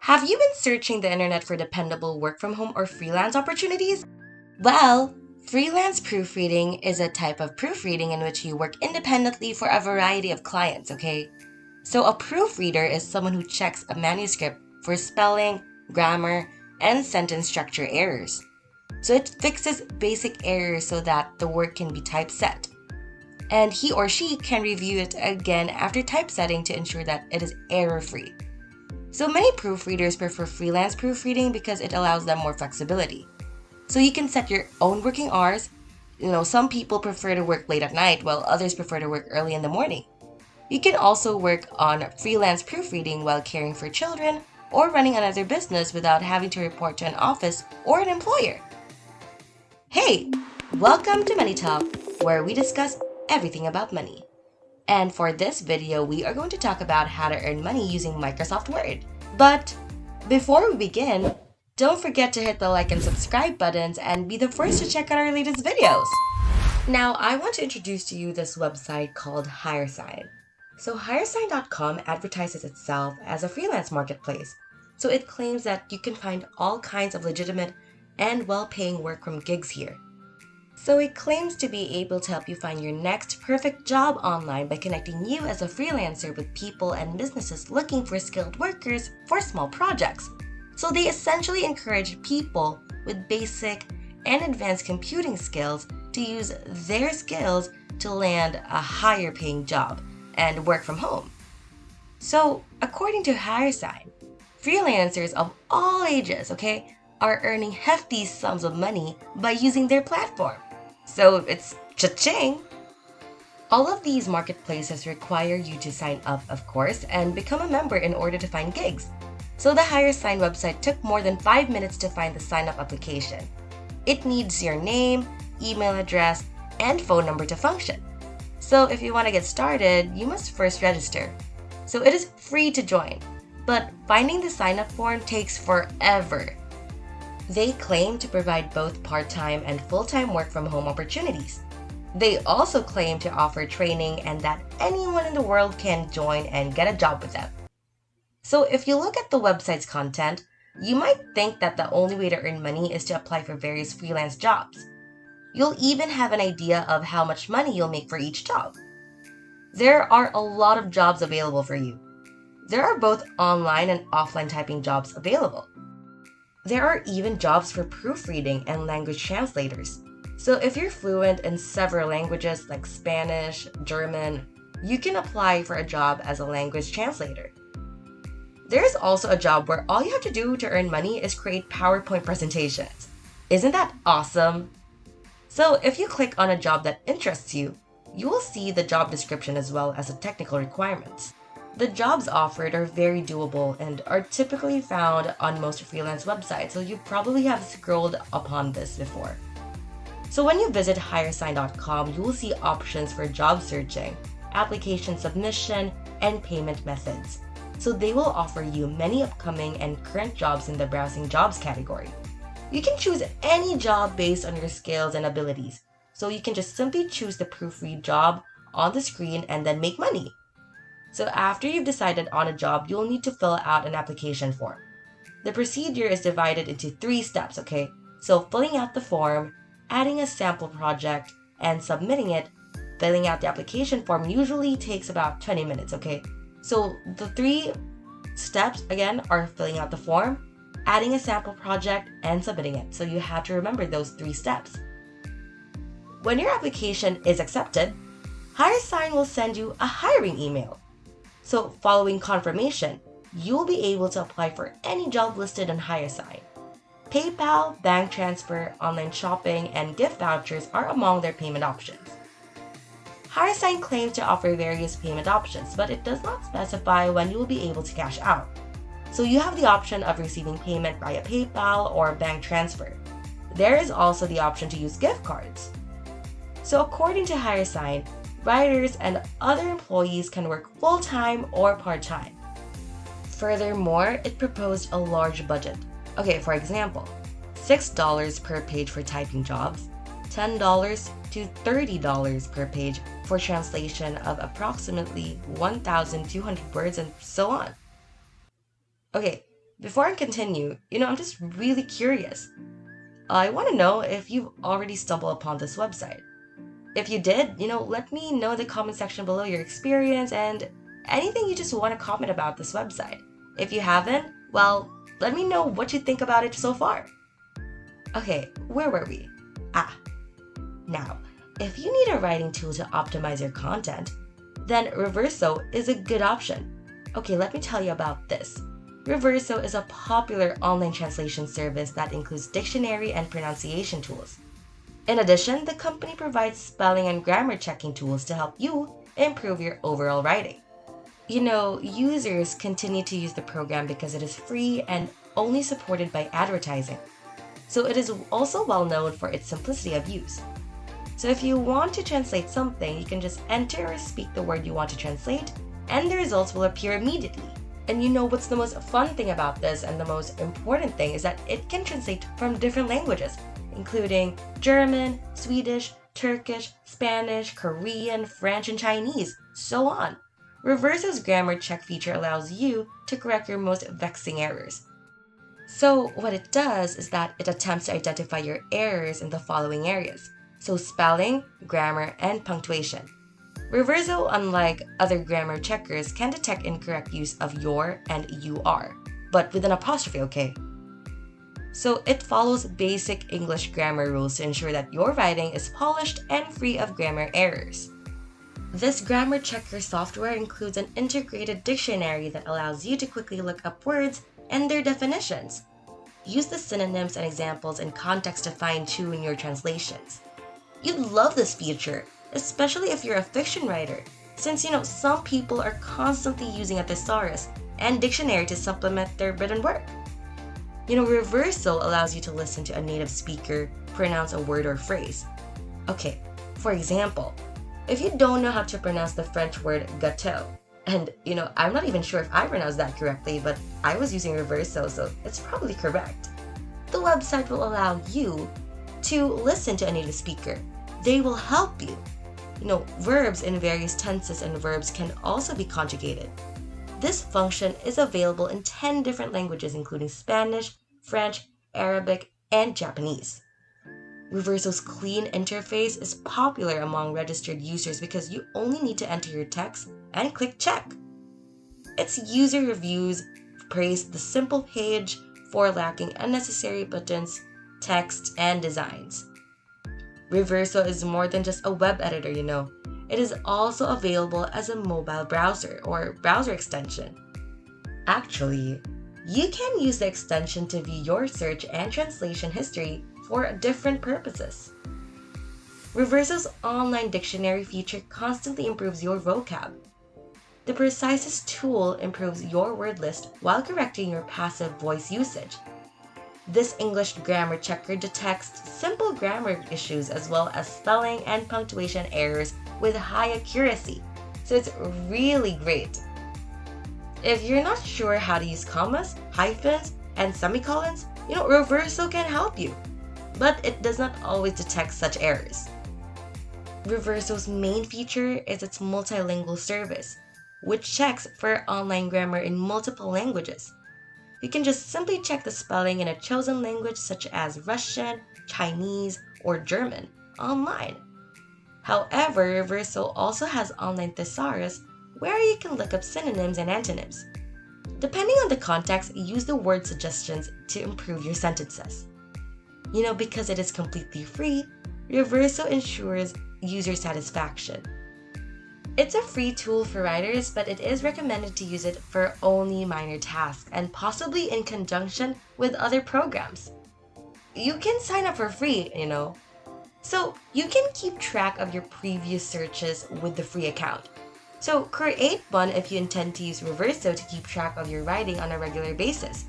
Have you been searching the internet for dependable work from home or freelance opportunities? Well, freelance proofreading is a type of proofreading in which you work independently for a variety of clients, okay? So, a proofreader is someone who checks a manuscript for spelling, grammar, and sentence structure errors. So, it fixes basic errors so that the work can be typeset. And he or she can review it again after typesetting to ensure that it is error free. So many proofreaders prefer freelance proofreading because it allows them more flexibility. So you can set your own working hours. Some people prefer to work late at night while others prefer to work early in the morning. You can also work on freelance proofreading while caring for children or running another business without having to report to an office or an employer. Hey, welcome to MoneyTalk, where we discuss everything about money. And for this video, we are going to talk about how to earn money using Microsoft Word. But before we begin, don't forget to hit the like and subscribe buttons and be the first to check out our latest videos. Now, I want to introduce to you this website called HireSign. So HireSign.com advertises itself as a freelance marketplace. So it claims that you can find all kinds of legitimate and well-paying work from gigs here. So it claims to be able to help you find your next perfect job online by connecting you as a freelancer with people and businesses looking for skilled workers for small projects. So they essentially encourage people with basic and advanced computing skills to use their skills to land a higher paying job and work from home. So according to HireSign, freelancers of all ages, are earning hefty sums of money by using their platform. So it's cha-ching! All of these marketplaces require you to sign up, of course, and become a member in order to find gigs. So the HireSign website took more than 5 minutes to find the sign-up application. It needs your name, email address, and phone number to function. So if you want to get started, you must first register. So it is free to join, but finding the sign-up form takes forever. They claim to provide both part-time and full-time work from home opportunities. They also claim to offer training and that anyone in the world can join and get a job with them. So if you look at the website's content, you might think that the only way to earn money is to apply for various freelance jobs. You'll even have an idea of how much money you'll make for each job. There are a lot of jobs available for you. There are both online and offline typing jobs available. There are even jobs for proofreading and language translators. So if you're fluent in several languages like Spanish, German, you can apply for a job as a language translator. There's also a job where all you have to do to earn money is create PowerPoint presentations. Isn't that awesome? So if you click on a job that interests you, you will see the job description as well as the technical requirements. The jobs offered are very doable and are typically found on most freelance websites, so you probably have scrolled upon this before. So when you visit HireSign.com, you will see options for job searching, application submission, and payment methods. So they will offer you many upcoming and current jobs in the browsing jobs category. You can choose any job based on your skills and abilities. So you can just simply choose the proofread job on the screen and then make money. So after you've decided on a job, you'll need to fill out an application form. The procedure is divided into 3 steps, So filling out the form, adding a sample project, and submitting it. Filling out the application form usually takes about 20 minutes, So the 3 steps, again, are filling out the form, adding a sample project, and submitting it. So you have to remember those 3 steps. When your application is accepted, HireSign will send you a hiring email. So following confirmation, you'll be able to apply for any job listed on HireSign. PayPal, bank transfer, online shopping, and gift vouchers are among their payment options. HireSign claims to offer various payment options, but it does not specify when you will be able to cash out. So you have the option of receiving payment via PayPal or bank transfer. There is also the option to use gift cards. So according to HireSign, writers and other employees can work full-time or part-time. Furthermore, it proposed a large budget. For example, $6 per page for typing jobs, $10 to $30 per page for translation of approximately 1,200 words and so on. Before I continue, I'm just really curious. I want to know if you've already stumbled upon this website. If you did, let me know in the comment section below your experience and anything you just want to comment about this website. If you haven't, well, let me know what you think about it so far. Okay, where were we? Now, if you need a writing tool to optimize your content, then Reverso is a good option. Okay, let me tell you about this. Reverso is a popular online translation service that includes dictionary and pronunciation tools. In addition, the company provides spelling and grammar checking tools to help you improve your overall writing. Users continue to use the program because it is free and only supported by advertising. So it is also well known for its simplicity of use. So if you want to translate something, you can just enter or speak the word you want to translate, and the results will appear immediately. And what's the most fun thing about this, and the most important thing, is that it can translate from different languages, including German, Swedish, Turkish, Spanish, Korean, French, and Chinese, so on. Reverso's grammar check feature allows you to correct your most vexing errors. So what it does is that it attempts to identify your errors in the following areas. So spelling, grammar, and punctuation. Reverso, unlike other grammar checkers, can detect incorrect use of your and you are, but with an apostrophe, okay? So it follows basic English grammar rules to ensure that your writing is polished and free of grammar errors. This grammar checker software includes an integrated dictionary that allows you to quickly look up words and their definitions. Use the synonyms and examples in context to fine-tune your translations. You'd love this feature, especially if you're a fiction writer, since some people are constantly using a thesaurus and dictionary to supplement their written work. Reverso allows you to listen to a native speaker pronounce a word or phrase. Okay, for example, if you don't know how to pronounce the French word gâteau, and I'm not even sure if I pronounced that correctly, but I was using Reverso, so it's probably correct. The website will allow you to listen to a native speaker. They will help you. Verbs in various tenses and verbs can also be conjugated. This function is available in 10 different languages, including Spanish, French, Arabic, and Japanese. Reverso's clean interface is popular among registered users because you only need to enter your text and click check. Its user reviews praise the simple page for lacking unnecessary buttons, text, and designs. Reverso is more than just a web editor, It is also available as a mobile browser or browser extension. Actually, you can use the extension to view your search and translation history for different purposes. Reverso's online dictionary feature constantly improves your vocab. The Precisest tool improves your word list while correcting your passive voice usage. This English grammar checker detects simple grammar issues as well as spelling and punctuation errors with high accuracy, so it's really great. If you're not sure how to use commas, hyphens, and semicolons, Reverso can help you, but it does not always detect such errors. Reverso's main feature is its multilingual service, which checks for online grammar in multiple languages. You can just simply check the spelling in a chosen language such as Russian, Chinese, or German online. However, Reverso also has online thesaurus where you can look up synonyms and antonyms. Depending on the context, use the word suggestions to improve your sentences. Because it is completely free, Reverso ensures user satisfaction. It's a free tool for writers, but it is recommended to use it for only minor tasks and possibly in conjunction with other programs. You can sign up for free, So you can keep track of your previous searches with the free account. So create one if you intend to use Reverso to keep track of your writing on a regular basis.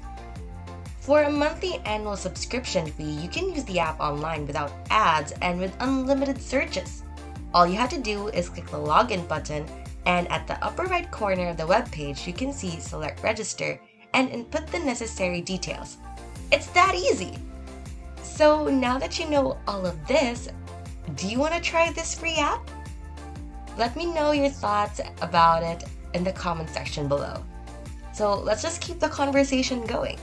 For a monthly annual subscription fee, you can use the app online without ads and with unlimited searches. All you have to do is click the login button, and at the upper right corner of the web page, you can see select register and input the necessary details. It's that easy. So now that you know all of this, do you want to try this free app? Let me know your thoughts about it in the comment section below. So let's just keep the conversation going.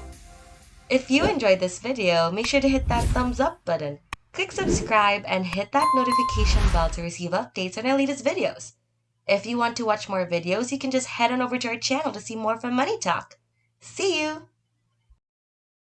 If you enjoyed this video, make sure to hit that thumbs up button, click subscribe, and hit that notification bell to receive updates on our latest videos. If you want to watch more videos, you can just head on over to our channel to see more from Money Talk. See you!